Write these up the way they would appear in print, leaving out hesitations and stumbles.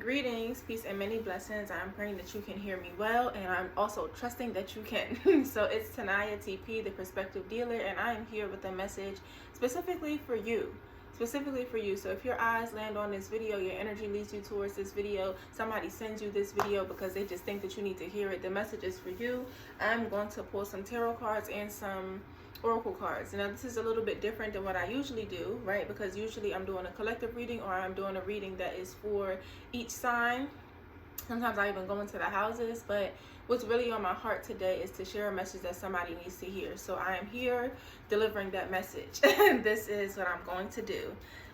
Greetings, peace, and many blessings. I'm praying that you can hear me well, and I'm also trusting that you can. So it's Tanyyahp, TP, the Perspective Dealer, and I am here with a message specifically for you. Specifically for you. So if your eyes land on this video, your energy leads you towards this video, somebody sends you this video because they just think that you need to hear it, the message is for you. I'm going to pull some tarot cards and some oracle cards. Now this is a little bit different than what I usually do, right? Because usually I'm doing a collective reading, or I'm doing a reading that is for each sign. Sometimes I even go into the houses, but what's really on my heart today is to share a message that somebody needs to hear. So I am here delivering that message. This is what I'm going to do.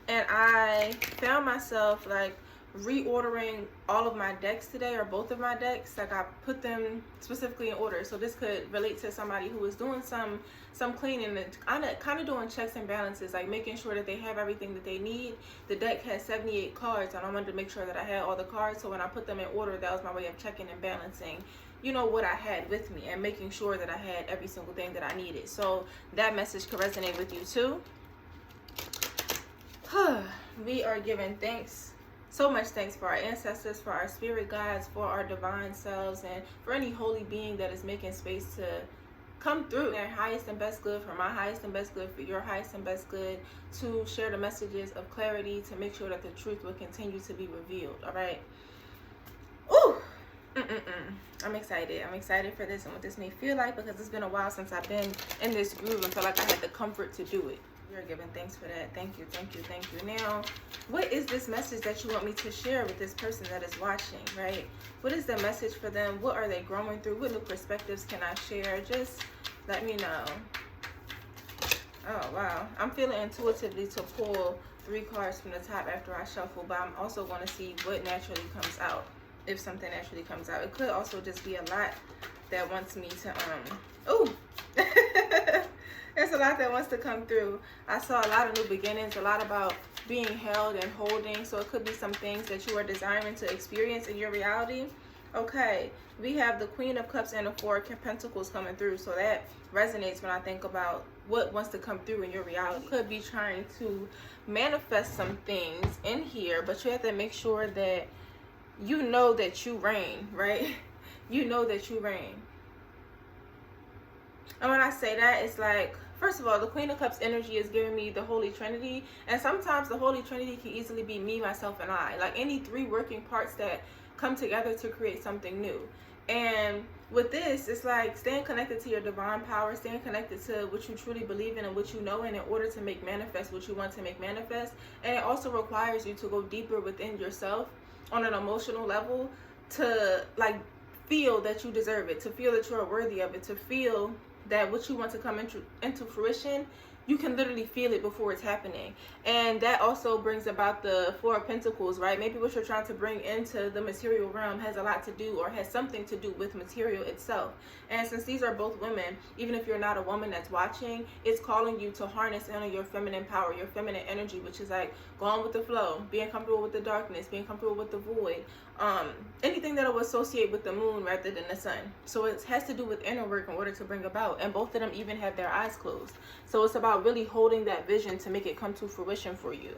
And I found myself like reordering all of my decks today, or both of my decks. Like I put them specifically in order, so this could relate to somebody who is doing some cleaning and kind of doing checks and balances, like making sure that they have everything that they need. The deck has 78 cards, and I wanted to make sure that I had all the cards, so when I put them in order, that was my way of checking and balancing, you know, what I had with me, and making sure that I had every single thing that I needed. So that message could resonate with you too. We are giving thanks, so much thanks, for our ancestors, for our spirit guides, for our divine selves, and for any holy being that is making space to come through their highest and best good, for my highest and best good, for your highest and best good, to share the messages of clarity, to make sure that the truth will continue to be revealed. All right. Ooh. I'm excited. I'm excited for this and what this may feel like, because it's been a while since I've been in this groove and felt like I had the comfort to do it. You're giving thanks for that. Thank you, thank you, thank you. Now, what is this message that you want me to share with this person that is watching, right? What is the message for them? What are they growing through? What new perspectives can I share? Just let me know. Oh, wow. I'm feeling intuitively to pull 3 cards from the top after I shuffle, but I'm also going to see what naturally comes out, if something naturally comes out. It could also just be a lot that wants me to, ooh. There's a lot that wants to come through. I saw a lot of new beginnings, a lot about being held and holding. So it could be some things that you are desiring to experience in your reality. Okay, we have the Queen of Cups and the Four of Pentacles coming through. So that resonates when I think about what wants to come through in your reality. You could be trying to manifest some things in here, but you have to make sure that you know that you reign, right? You know that you reign. And when I say that, it's like, first of all, the Queen of Cups energy is giving me the Holy Trinity. And sometimes the Holy Trinity can easily be me, myself, and I. Like any 3 working parts that come together to create something new. And with this, it's like staying connected to your divine power, staying connected to what you truly believe in and what you know in order to make manifest what you want to make manifest. And it also requires you to go deeper within yourself on an emotional level, to like feel that you deserve it, to feel that you're worthy of it, to feel that what you want to come into fruition, you can literally feel it before it's happening. And that also brings about the Four of Pentacles, right? Maybe what you're trying to bring into the material realm has a lot to do, or has something to do with material itself. And since these are both women, even if you're not a woman that's watching, it's calling you to harness in on your feminine power, your feminine energy, which is like going with the flow, being comfortable with the darkness, being comfortable with the void, anything that will associate with the moon rather than the sun. So it has to do with inner work in order to bring about. And both of them even have their eyes closed. So it's about really holding that vision to make it come to fruition for you.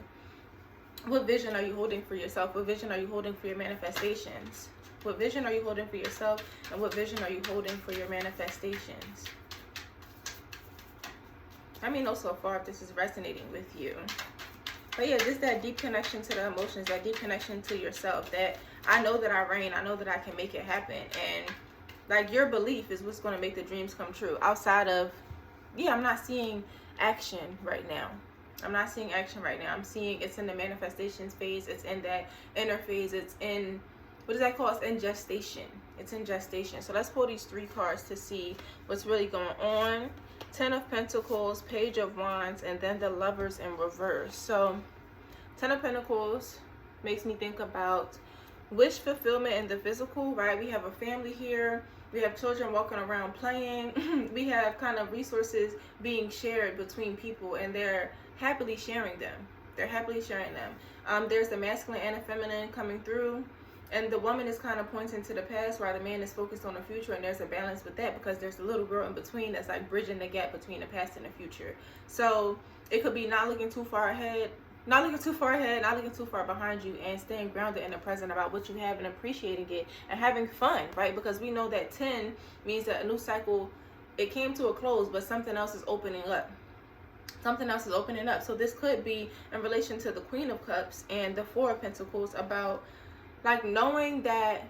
What vision are you holding for yourself? What vision are you holding for your manifestations? What vision are you holding for yourself? And what vision are you holding for your manifestations? Let me know so far if this is resonating with you. But yeah, just that deep connection to the emotions, that deep connection to yourself, that I know that I reign, I know that I can make it happen. And like your belief is what's going to make the dreams come true. Outside of, yeah, I'm not seeing action right now. I'm not seeing action right now. I'm seeing it's in the manifestations phase. It's in that inner phase. It's in, what is that called? It's in gestation. It's in gestation. So let's pull these 3 cards to see what's really going on. 10 of Pentacles, Page of Wands, and then the Lovers in reverse. So 10 of Pentacles makes me think about wish fulfillment in the physical, right? We have a family here. We have children walking around playing. We have kind of resources being shared between people, and they're happily sharing them. They're happily sharing them. There's the masculine and the feminine coming through. And the woman is kind of pointing to the past while the man is focused on the future. And there's a balance with that because there's a little girl in between that's like bridging the gap between the past and the future. So it could be not looking too far ahead, not looking too far ahead, not looking too far behind you, and staying grounded in the present about what you have and appreciating it and having fun, right? Because we know that 10 means that a new cycle, it came to a close, but something else is opening up. Something else is opening up. So this could be in relation to the Queen of Cups and the Four of Pentacles, about like knowing that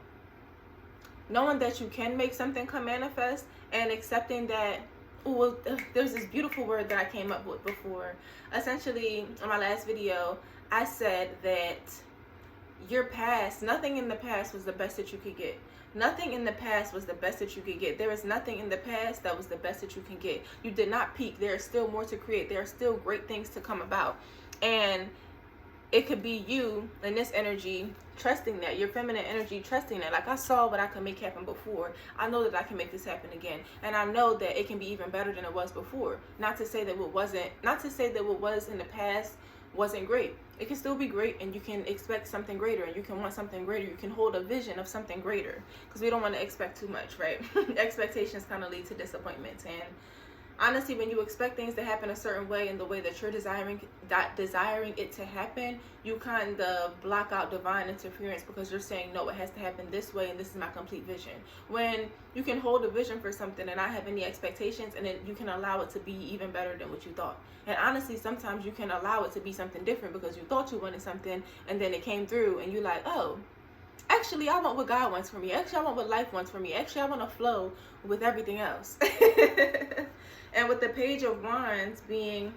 you can make something come manifest, and accepting that, well, there's this beautiful word that I came up with before. Essentially, in my last video, I said that your past, nothing in the past was the best that you could get. Nothing in the past was the best that you could get. There is nothing in the past that was the best that you can get. You did not peak. There is still more to create. There are still great things to come about. And it could be you in this energy trusting that, your feminine energy trusting that, like, I saw what I could make happen before. I know that I can make this happen again, and I know that it can be even better than it was before. Not to say that what was in the past wasn't great. It can still be great, and you can expect something greater, and you can want something greater. You can hold a vision of something greater, because we don't want to expect too much, right? Expectations kind of lead to disappointments. And honestly, when you expect things to happen a certain way in the way that you're desiring it to happen, you kind of block out divine interference, because you're saying, no, it has to happen this way, and this is my complete vision. When you can hold a vision for something and not have any expectations, and then you can allow it to be even better than what you thought. And honestly, sometimes you can allow it to be something different, because you thought you wanted something, and then it came through, and you're like, oh, actually, I want what God wants for me. Actually, I want what life wants for me. Actually, I want to flow with everything else. And with the Page of Wands being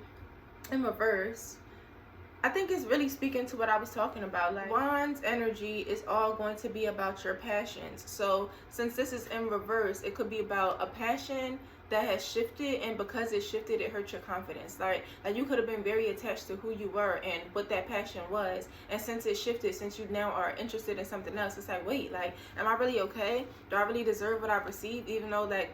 in reverse, I think it's really speaking to what I was talking about. Like, Wands energy is all going to be about your passions. So since this is in reverse, it could be about a passion that has shifted, and because it shifted, it hurt your confidence. Like you could have been very attached to who you were and what that passion was, and since it shifted, since you now are interested in something else, it's like, wait, like, am I really okay? Do I really deserve what I've received? Even though, like,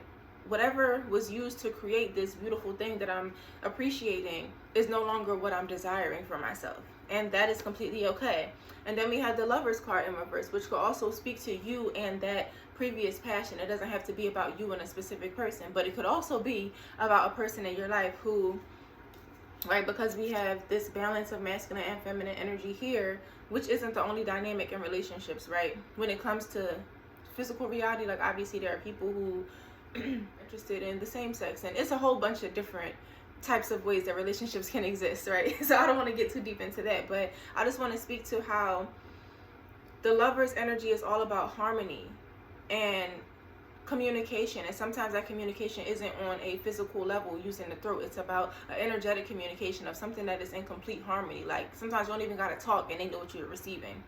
whatever was used to create this beautiful thing that I'm appreciating is no longer what I'm desiring for myself. And that is completely okay. And then we have the Lovers card in reverse, which could also speak to you and that previous passion. It doesn't have to be about you and a specific person, but it could also be about a person in your life who, right, because we have this balance of masculine and feminine energy here, which isn't the only dynamic in relationships, right? When it comes to physical reality, like, obviously there are people who interested in the same sex, and it's a whole bunch of different types of ways that relationships can exist, right? So I don't want to get too deep into that, but I just want to speak to how the Lover's energy is all about harmony and communication, and sometimes that communication isn't on a physical level using the throat. It's about an energetic communication of something that is in complete harmony. Like, sometimes you don't even gotta talk and they know what you're receiving.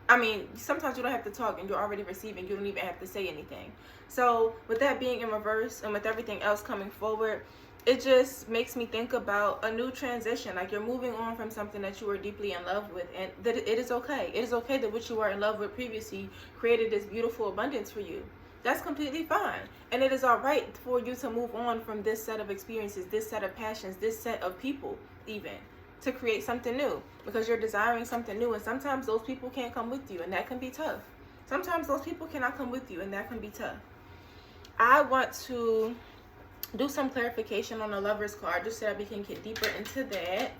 I mean, sometimes you don't have to talk and you're already receiving. You don't even have to say anything. So with that being in reverse and with everything else coming forward, it just makes me think about a new transition. Like, you're moving on from something that you were deeply in love with, and that it is okay. It is okay that what you were in love with previously created this beautiful abundance for you. That's completely fine. And it is all right for you to move on from this set of experiences, this set of passions, this set of people, even, to create something new, because you're desiring something new. And sometimes those people can't come with you, and that can be tough. Sometimes those people cannot come with you, and that can be tough. I want to do some clarification on the Lover's card, just so that we can get deeper into that.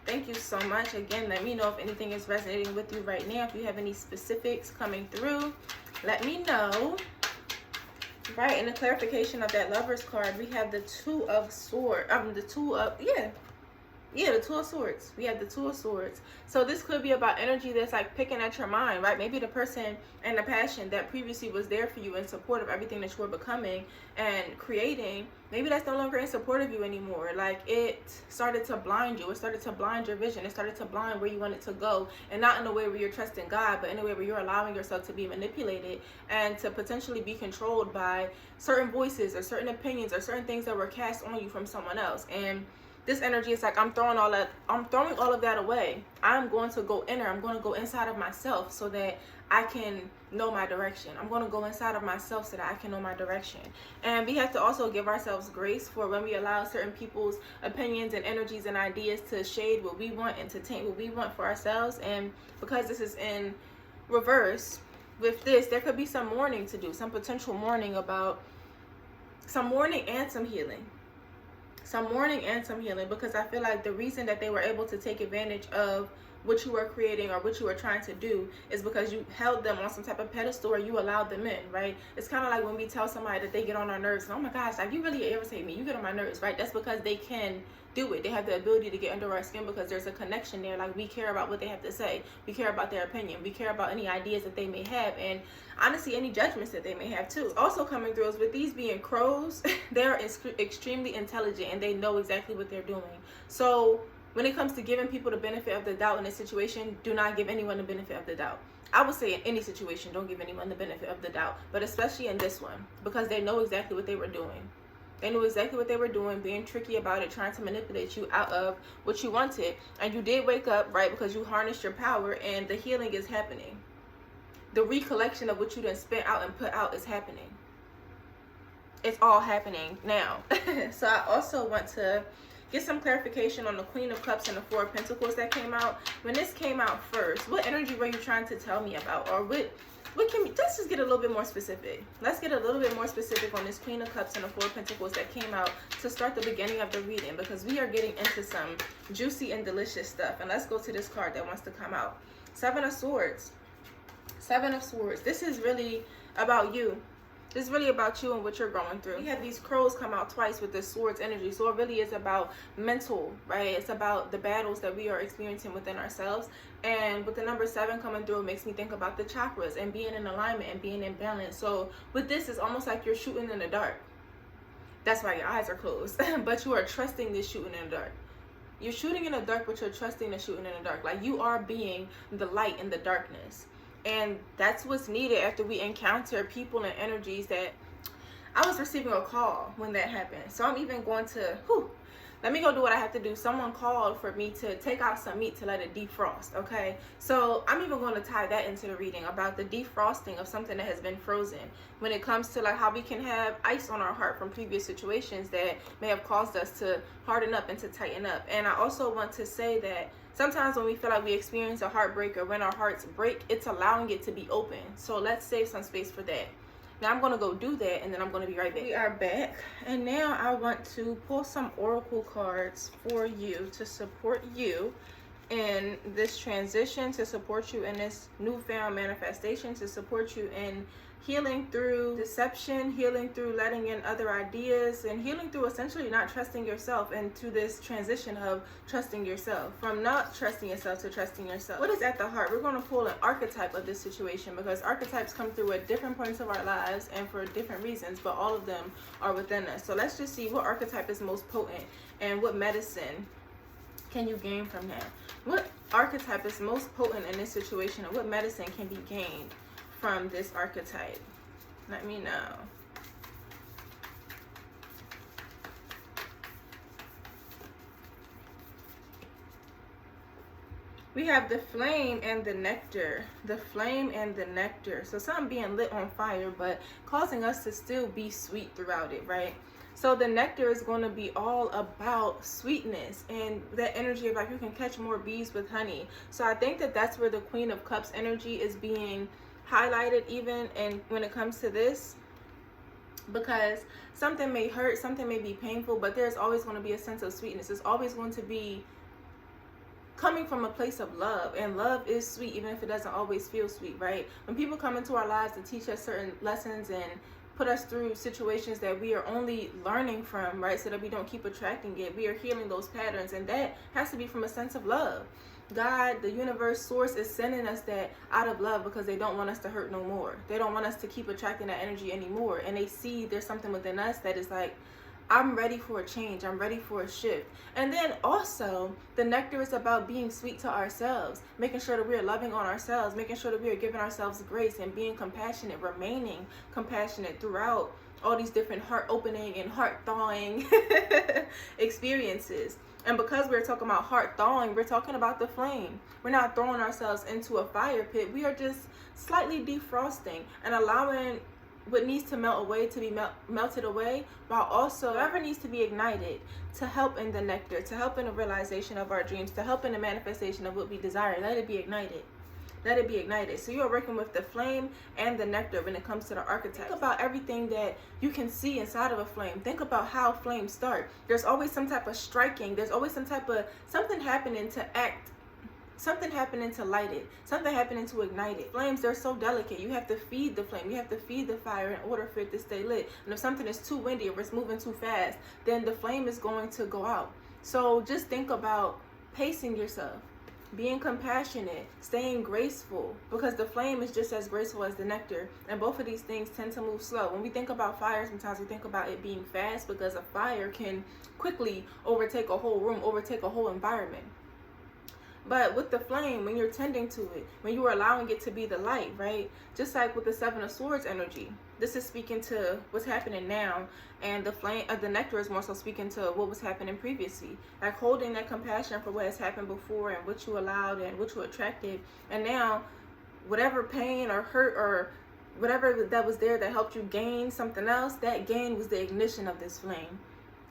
Thank you so much. Again, let me know if anything is resonating with you right now. If you have any specifics coming through, let me know. Right, in the clarification of that Lover's card, we have the Two of Swords. The Two of Swords. We have the Two of Swords. So this could be about energy that's like picking at your mind, right? Maybe the person and the passion that previously was there for you in support of everything that you were becoming and creating, maybe that's no longer in support of you anymore. Like, it started to blind you. It started to blind your vision. It started to blind where you wanted to go, and not in a way where you're trusting God, but in a way where you're allowing yourself to be manipulated and to potentially be controlled by certain voices or certain opinions or certain things that were cast on you from someone else. And this energy is like, I'm throwing all of that away. I'm going to go inner. I'm going to go inside of myself so that I can know my direction. I'm going to go inside of myself so that I can know my direction. And we have to also give ourselves grace for when we allow certain people's opinions and energies and ideas to shade what we want and to taint what we want for ourselves. And because this is in reverse, with this, there could be some mourning to do, some potential mourning about some mourning and some healing. some mourning and some healing, because I feel like the reason that they were able to take advantage of what you were creating or what you were trying to do is because you held them on some type of pedestal or you allowed them in, right? It's kind of like when we tell somebody that they get on our nerves and, oh my gosh, like, you really irritate me, you get on my nerves, right? That's because they can do it. They have the ability to get under our skin because there's a connection there. Like, we care about what they have to say, we care about their opinion, we care about any ideas that they may have, and honestly any judgments that they may have too. Also coming through is with these being crows, they're extremely intelligent and they know exactly what they're doing. So when it comes to giving people the benefit of the doubt in a situation, do not give anyone the benefit of the doubt. I would say in any situation, don't give anyone the benefit of the doubt, but especially in this one, because they know exactly what they were doing. They knew exactly what they were doing, being tricky about it, trying to manipulate you out of what you wanted. And you did wake up, right, because you harnessed your power, and the healing is happening. The recollection of what you done spent out and put out is happening. It's all happening now. So I also want to get some clarification on the Queen of Cups and the Four of Pentacles that came out. When this came out first, what energy were you trying to tell me about? Or what can we, let's just get a little bit more specific. Let's get a little bit more specific on this Queen of Cups and the Four of Pentacles that came out to start the beginning of the reading, because we are getting into some juicy and delicious stuff. And let's go to this card that wants to come out. Seven of Swords. Seven of Swords. This is really about you. This is really about you and what you're going through. We have these crows come out twice with this swords energy. So it really is about mental, right? It's about the battles that we are experiencing within ourselves. And with the number 7 coming through, it makes me think about the chakras and being in alignment and being in balance. So with this, it's almost like you're shooting in the dark. That's why your eyes are closed. But you are trusting this shooting in the dark. You're shooting in the dark, but you're trusting the shooting in the dark. Like, you are being the light in the darkness. And that's what's needed after we encounter people and energies that... I was receiving a call when that happened. So I'm even going to... let me go do what I have to do. Someone called for me to take out some meat to let it defrost, okay? So I'm even going to tie that into the reading about the defrosting of something that has been frozen. When it comes to like how we can have ice on our heart from previous situations that may have caused us to harden up and to tighten up. And I also want to say that sometimes when we feel like we experience a heartbreak or when our hearts break, it's allowing it to be open. So let's save some space for that. Now I'm going to go do that, and then I'm going to be right back. We are back, and now I want to pull some oracle cards for you to support you in this transition, to support you in this newfound manifestation, to support you in healing through deception, healing through letting in other ideas, and healing through essentially not trusting yourself, and to this transition of trusting yourself, from not trusting yourself to trusting yourself. What is at the heart? We're going to pull an archetype of this situation, because archetypes come through at different points of our lives and for different reasons, but all of them are within us. So let's just see what archetype is most potent and what medicine can you gain from that. What archetype is most potent in this situation, and what medicine can be gained from this archetype? Let me know. We have the flame and the nectar. The flame and the nectar. So something being lit on fire, but causing us to still be sweet throughout it, right? So the nectar is going to be all about sweetness and that energy of like you can catch more bees with honey. So I think that that's where the Queen of Cups energy is being highlighted, even and when it comes to this, because something may hurt, something may be painful, but there's always going to be a sense of sweetness. It's always going to be coming from a place of love, and love is sweet even if it doesn't always feel sweet, right? When people come into our lives to teach us certain lessons and put us through situations that we are only learning from, right, so that we don't keep attracting it, we are healing those patterns, and that has to be from a sense of love. God, the universe, source is sending us that out of love, because they don't want us to hurt no more. They don't want us to keep attracting that energy anymore. And they see there's something within us that is like, I'm ready for a change. I'm ready for a shift. And then also, the nectar is about being sweet to ourselves, making sure that we're loving on ourselves, making sure that we are giving ourselves grace and being compassionate, remaining compassionate throughout all these different heart opening and heart thawing experiences. And because we're talking about heart thawing, we're talking about the flame. We're not throwing ourselves into a fire pit. We are just slightly defrosting and allowing what needs to melt away to be melted away, while also whatever needs to be ignited to help in the nectar, to help in the realization of our dreams, to help in the manifestation of what we desire. Let it be ignited. Let it be ignited. So you are working with the flame and the nectar when it comes to the archetype. Think about everything that you can see inside of a flame. Think about how flames start. There's always some type of striking. There's always some type of something happening to act. Something happening to light it. Something happening to ignite it. Flames, they're so delicate. You have to feed the flame. You have to feed the fire in order for it to stay lit. And if something is too windy or it's moving too fast, then the flame is going to go out. So just think about pacing yourself, being compassionate, staying graceful, because the flame is just as graceful as the nectar. And both of these things tend to move slow. When we think about fire, sometimes we think about it being fast, because a fire can quickly overtake a whole room, overtake a whole environment. But with the flame, when you're tending to it, when you are allowing it to be the light, right? Just like with the Seven of Swords energy, this is speaking to what's happening now, and the flame, the nectar is more so speaking to what was happening previously. Like holding that compassion for what has happened before and what you allowed and what you attracted, and now whatever pain or hurt or whatever that was there that helped you gain something else, that gain was the ignition of this flame.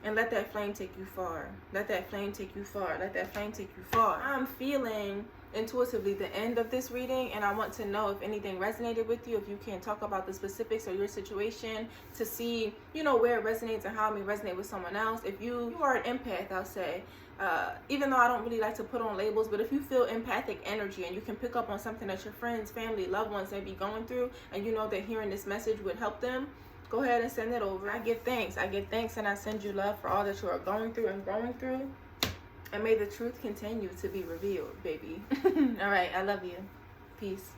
And let that flame take you far. Let that flame take you far. Let that flame take you far. I'm feeling intuitively the end of this reading, and I want to know if anything resonated with you, if you can talk about the specifics of your situation to see, you know, where it resonates and how it may resonate with someone else. If you are an empath, I'll say, even though I don't really like to put on labels, but if you feel empathic energy and you can pick up on something that your friends, family, loved ones may be going through, and you know that hearing this message would help them, go ahead and send it over. I give thanks. I give thanks, and I send you love for all that you are going through and growing through. And may the truth continue to be revealed, baby. All right. I love you. Peace.